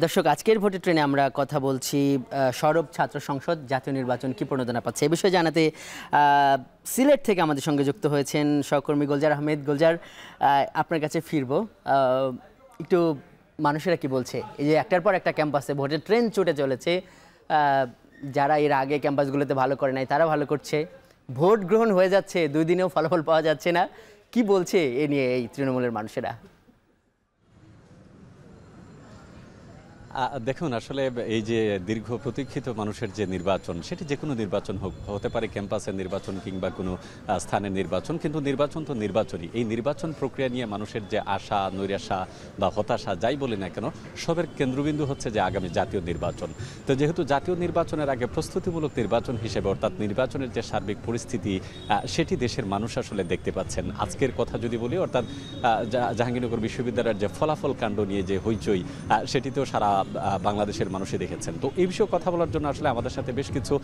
দর্শক, আজকের ভোটের ট্রেনে আমরা কথা বলছি সরব ছাত্র সংসদ জাতীয় নির্বাচন কি প্রণোদনা পাচ্ছে এ বিষয়ে জানাতে সিলেট থেকে আমাদের সঙ্গে যুক্ত হয়েছেন সহকর্মী গুলজার আহমেদ। গুলজার, আপনার কাছে ফিরবো। একটু মানুষেরা কি বলছে, এই যে একটার পর একটা ক্যাম্পাসে ভোটের ট্রেন ছুটে চলেছে, যারা এর আগে ক্যাম্পাসগুলোতে ভালো করে নাই তারা ভালো করছে, ভোট গ্রহণ হয়ে যাচ্ছে, 2 দিনেও ফলাফল পাওয়া যাচ্ছে না, কি বলছে এ নিয়ে এই তৃণমূলের মানুষেরা? দেখুন, আসলে এই যে দীর্ঘ প্রতীক্ষিত মানুষের যে নির্বাচন, সেটি যে কোনো নির্বাচন হোক, হতে পারে ক্যাম্পাসের নির্বাচন কিংবা কোনো স্থানের নির্বাচন, কিন্তু নির্বাচন তো নির্বাচনই। এই নির্বাচন প্রক্রিয়া নিয়ে মানুষের যে আশা, নৈরাশা বা হতাশা যাই বলি না কেন, সবের কেন্দ্রবিন্দু হচ্ছে যে আগামী জাতীয় নির্বাচন। তো যেহেতু জাতীয় নির্বাচনের আগে প্রস্তুতিমূলক নির্বাচন হিসেবে, অর্থাৎ নির্বাচনের যে সার্বিক পরিস্থিতি সেটি দেশের মানুষ আসলে দেখতে পাচ্ছেন। আজকের কথা যদি বলি, অর্থাৎ জাহাঙ্গীরনগর বিশ্ববিদ্যালয়ের যে ফলাফল কাণ্ড নিয়ে যে হইচই, সেটিতেও সারা বাংলাদেশের মানুষই দেখেছেন। তো এই বিষয়ে কথা বলার জন্য আসলে আমাদের সাথে বেশ কিছু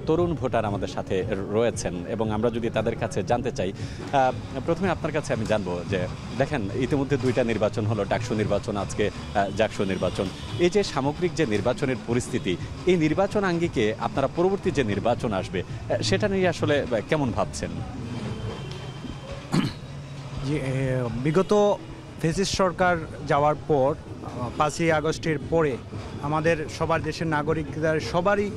তরুণ ভোটার আমাদের সাথে রয়েছেন এবং আমরা যদি তাদের কাছে জানতে চাই, প্রথমে আপনার কাছে আমি জানবো যে দেখেন, ইতিমধ্যে 2টা নির্বাচন হলো, ডাকসু নির্বাচন, আজকে জাকসু নির্বাচন। এই যে সামগ্রিক যে নির্বাচনের পরিস্থিতি, এই নির্বাচন আঙ্গিকে আপনারা পরবর্তী যে নির্বাচন আসবে সেটা নিয়ে আসলে কেমন ভাবছেন? যে বিগত ফ্যাসিস্ট সরকার যাওয়ার পর 5ই আগস্টের পরে আমাদের সবার দেশের নাগরিকদের সবারই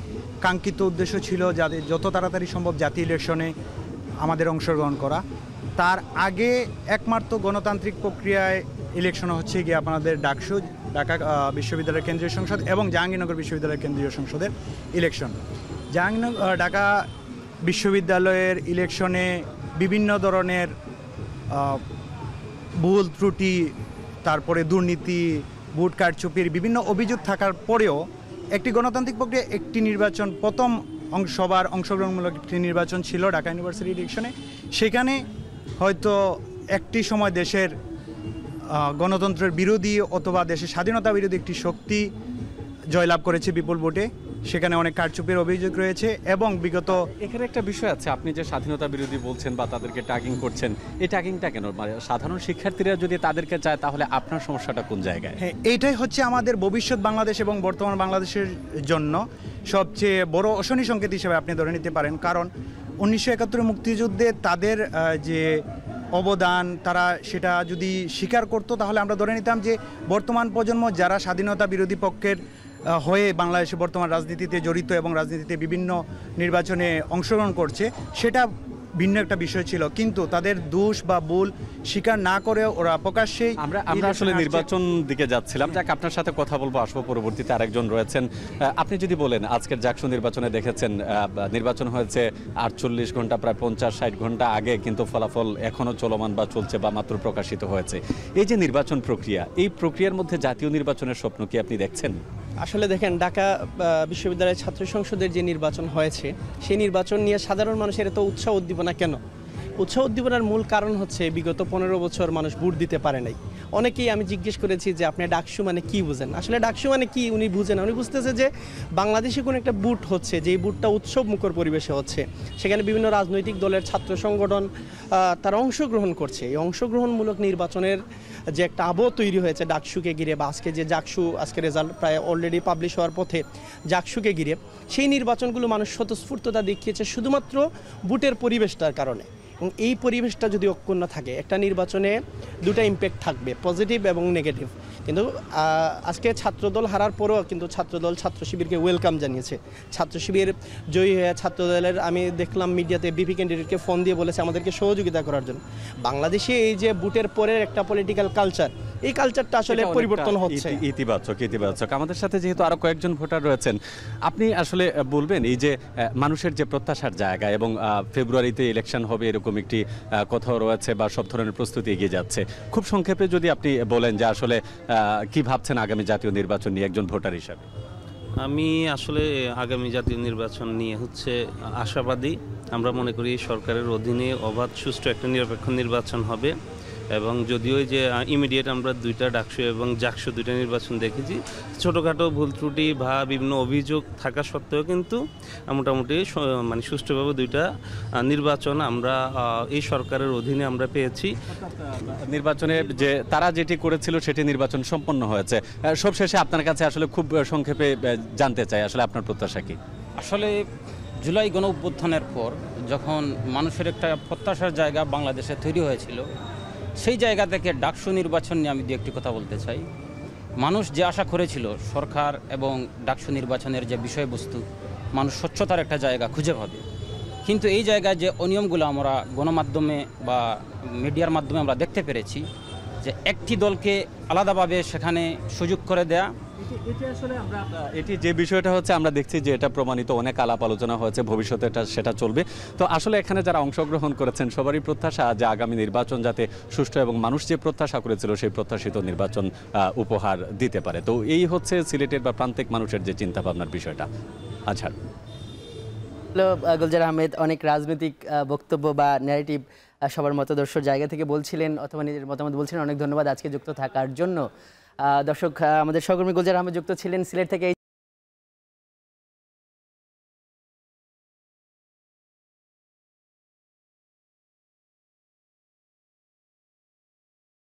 কাঙ্ক্ষিত উদ্দেশ্য ছিল যাতে যত তাড়াতাড়ি সম্ভব জাতীয় ইলেকশনে আমাদের অংশগ্রহণ করা। তার আগে একমাত্র গণতান্ত্রিক প্রক্রিয়ায় ইলেকশন হচ্ছে গিয়ে আপনাদের ডাকসু, ঢাকা বিশ্ববিদ্যালয়ের কেন্দ্রীয় সংসদ এবং জাহাঙ্গীরনগর বিশ্ববিদ্যালয়ের কেন্দ্রীয় সংসদের ইলেকশন। ঢাকা বিশ্ববিদ্যালয়ের ইলেকশনে বিভিন্ন ধরনের ভুল ত্রুটি, তারপরে দুর্নীতি, ভোট কারচুপির বিভিন্ন অভিযোগ থাকার পরেও একটি গণতান্ত্রিক প্রক্রিয়া, একটি নির্বাচন, প্রথম সবার অংশগ্রহণমূলক একটি নির্বাচন ছিল ঢাকা ইউনিভার্সিটি ইলেকশনে। সেখানে হয়তো একটি সময় দেশের গণতন্ত্রের বিরোধী অথবা দেশের স্বাধীনতা বিরোধী একটি শক্তি জয়লাভ করেছে বিপুল ভোটে। সেখানে অনেক কারচুপির অভিযোগ রয়েছে এবং বিগত এখানে একটা বিষয় আছে, আপনি যে স্বাধীনতা বিরোধী বলছেন বা তাদেরকে ট্যাগিং করছেন, এই ট্যাগিংটা কেন? মানে সাধারণ শিক্ষার্থীরা যদি তাদেরকে চায় তাহলে আপনার সমস্যাটা কোন জায়গায়? হ্যাঁ, এইটাই হচ্ছে আমাদের ভবিষ্যৎ বাংলাদেশ এবং বর্তমান বাংলাদেশের জন্য সবচেয়ে বড় অশনি সংকেত হিসেবে আপনি ধরে নিতে পারেন। কারণ 1971 মুক্তিযুদ্ধে তাদের যে অবদান, তারা সেটা যদি স্বীকার করতো তাহলে আমরা ধরে নিতাম যে বর্তমান প্রজন্ম যারা স্বাধীনতা বিরোধী পক্ষের হয়ে বাংলাদেশে বর্তমান রাজনীতিতে জড়িত এবং রাজনীতিতে বিভিন্ন নির্বাচনে অংশগ্রহণ করছে, সেটা ভিন্ন একটা বিষয় ছিল। কিন্তু তাদের দোষ বা ভুল স্বীকার না করে ওরা প্রকাশ্যেই আমরা আসলে নির্বাচন দিকে যাচ্ছিলাম। যাক, আপনার সাথে কথা বলবো, আসবো পরবর্তীতে। আরেকজন রয়েছেন, আপনি যদি বলেন, আজকের জাকসু নির্বাচনে দেখেছেন নির্বাচন হয়েছে 48 ঘন্টা, প্রায় 50-60 ঘন্টা আগে, কিন্তু ফলাফল এখনো চলমান বা চলছে বা মাত্র প্রকাশিত হয়েছে। এই যে নির্বাচন প্রক্রিয়া, এই প্রক্রিয়ার মধ্যে জাতীয় নির্বাচনের স্বপ্ন কি আপনি দেখছেন? আসলে দেখেন, ঢাকা বিশ্ববিদ্যালয়ের ছাত্র সংসদের যে নির্বাচন হয়েছে, সেই নির্বাচন নিয়ে সাধারণ মানুষের এত উৎসাহ উদ্দীপনা কেন? উৎসাহ উদ্দীপনার মূল কারণ হচ্ছে বিগত 15 বছর মানুষ ভোট দিতে পারে নাই। অনেকেই আমি জিজ্ঞেস করেছি যে আপনি ডাকসু মানে কি বুঝেন? আসলে ডাকসু মানে কি উনি বুঝেন না। উনি বুঝতেছে যে বাংলাদেশে কোনো একটা বুট হচ্ছে, যেই বুটটা উৎসব মুখর পরিবেশে হচ্ছে, সেখানে বিভিন্ন রাজনৈতিক দলের ছাত্র সংগঠন তারা অংশগ্রহণ করছে। এই অংশগ্রহণমূলক নির্বাচনের যে একটা আবহ তৈরি হয়েছে ডাকসুকে ঘিরে, বা আজকে যে জাকসু, আজকে রেজাল্ট প্রায় অলরেডি পাবলিশ হওয়ার পথে, জাকসুকে ঘিরে সেই নির্বাচনগুলো মানুষ স্বতঃস্ফূর্ততা দেখিয়েছে শুধুমাত্র বুটের পরিবেশটার কারণে। এবং এই পরিবেশটা যদি অক্ষুণ্ণ থাকে, একটা নির্বাচনে 2টা ইম্প্যাক্ট থাকবে, পজিটিভ এবং নেগেটিভ। কিন্তু আজকে ছাত্রদল হারার পরেও কিন্তু ছাত্রদল ছাত্র শিবিরকে ওয়েলকাম জানিয়েছে। ছাত্র শিবির জয়ী হয়ে ছাত্রদলের, আমি দেখলাম মিডিয়াতে, বিপি ক্যান্ডিডেটকে ফোন দিয়ে বলেছে আমাদেরকে সহযোগিতা করার জন্য। বাংলাদেশে এই যে বুটের পরের একটা পলিটিক্যাল কালচার, এই কালচারটা আসলে পরিবর্তন হচ্ছে। ইতিবাচক। আমাদের সাথে যেহেতু আরো কয়েকজন ভোটার রয়েছেন, আপনি আসলে বলবেন, এই যে মানুষের যে প্রত্যাশার জায়গা এবং ফেব্রুয়ারিতে ইলেকশন হবে এরকম একটি কথাও রয়েছে বা সব ধরনের প্রস্তুতি এগিয়ে যাচ্ছে, খুব সংক্ষেপে যদি আপনি বলেন যে আসলে কি ভাবছেন আগামী জাতীয় নির্বাচন নিয়ে একজন ভোটার হিসাবে? আমি আসলে আগামী জাতীয় নির্বাচন নিয়ে আশাবাদী। আমরা মনে করি সরকারের অধীনে অবাধ, সুষ্ঠু একটা নিরপেক্ষ নির্বাচন হবে। এবং যদিও যে ইমিডিয়েট আমরা দুইটা ডাকসু এবং জাকসু দুইটা নির্বাচন দেখেছি, ছোটোখাটো ভুল ত্রুটি বা বিভিন্ন অভিযোগ থাকা সত্ত্বেও কিন্তু মোটামুটি মানে সুষ্ঠুভাবে দুইটা নির্বাচন আমরা এই সরকারের অধীনে আমরা পেয়েছি। নির্বাচনে যে তারা যেটি করেছিল সেটি নির্বাচন সম্পন্ন হয়েছে। সবশেষে আপনার কাছে আসলে খুব সংক্ষেপে জানতে চাই আসলে আপনার প্রত্যাশা কি? আসলে জুলাই গণ অভ্যুত্থানের পর যখন মানুষের একটা প্রত্যাশার জায়গা বাংলাদেশে তৈরি হয়েছিল, সেই জায়গা থেকে ডাকসু নির্বাচন নিয়ে আমি দু একটি কথা বলতে চাই। মানুষ যে আশা করেছিল সরকার এবং ডাকসু নির্বাচনের যে বিষয়বস্তু, মানুষ স্বচ্ছতার একটা জায়গা খুঁজে পাবে, কিন্তু এই জায়গায় যে অনিয়মগুলো আমরা গণমাধ্যমে বা মিডিয়ার মাধ্যমে আমরা দেখতে পেরেছি, যে একটি দলকে আলাদাভাবে সেখানে সুযোগ করে দেয়া, এটি যে বিষয়টা হচ্ছে আমরা দেখছি যে এটা প্রমাণিত, অনেক আলাপ আলোচনা হয়েছে, ভবিষ্যতে সেটা চলবে। তো আসলে এখানে যারা অংশগ্রহণ করেছেন সবারই প্রত্যাশা যে আগামী নির্বাচন যাতে সুষ্ঠু এবং মানুষ যে প্রত্যাশা করেছিল সেই প্রত্যাশিত নির্বাচন উপহার দিতে পারে। তো এই হচ্ছে সিলেটের বা প্রান্তিক মানুষের যে চিন্তা ভাবনার বিষয়টা। আচ্ছা, গুলজার আহমেদ অনেক রাজনৈতিক বক্তব্য বা ন্যারেটিভ সবার মতাদর্শের জায়গা থেকে বলছিলেন অথবা নিজের মতামত বলছিলেন। অনেক ধন্যবাদ আজকে যুক্ত থাকার জন্য। দর্শক, আমাদের সহকর্মী গুলজার আহমেদ যুক্ত ছিলেন সিলেট থেকে।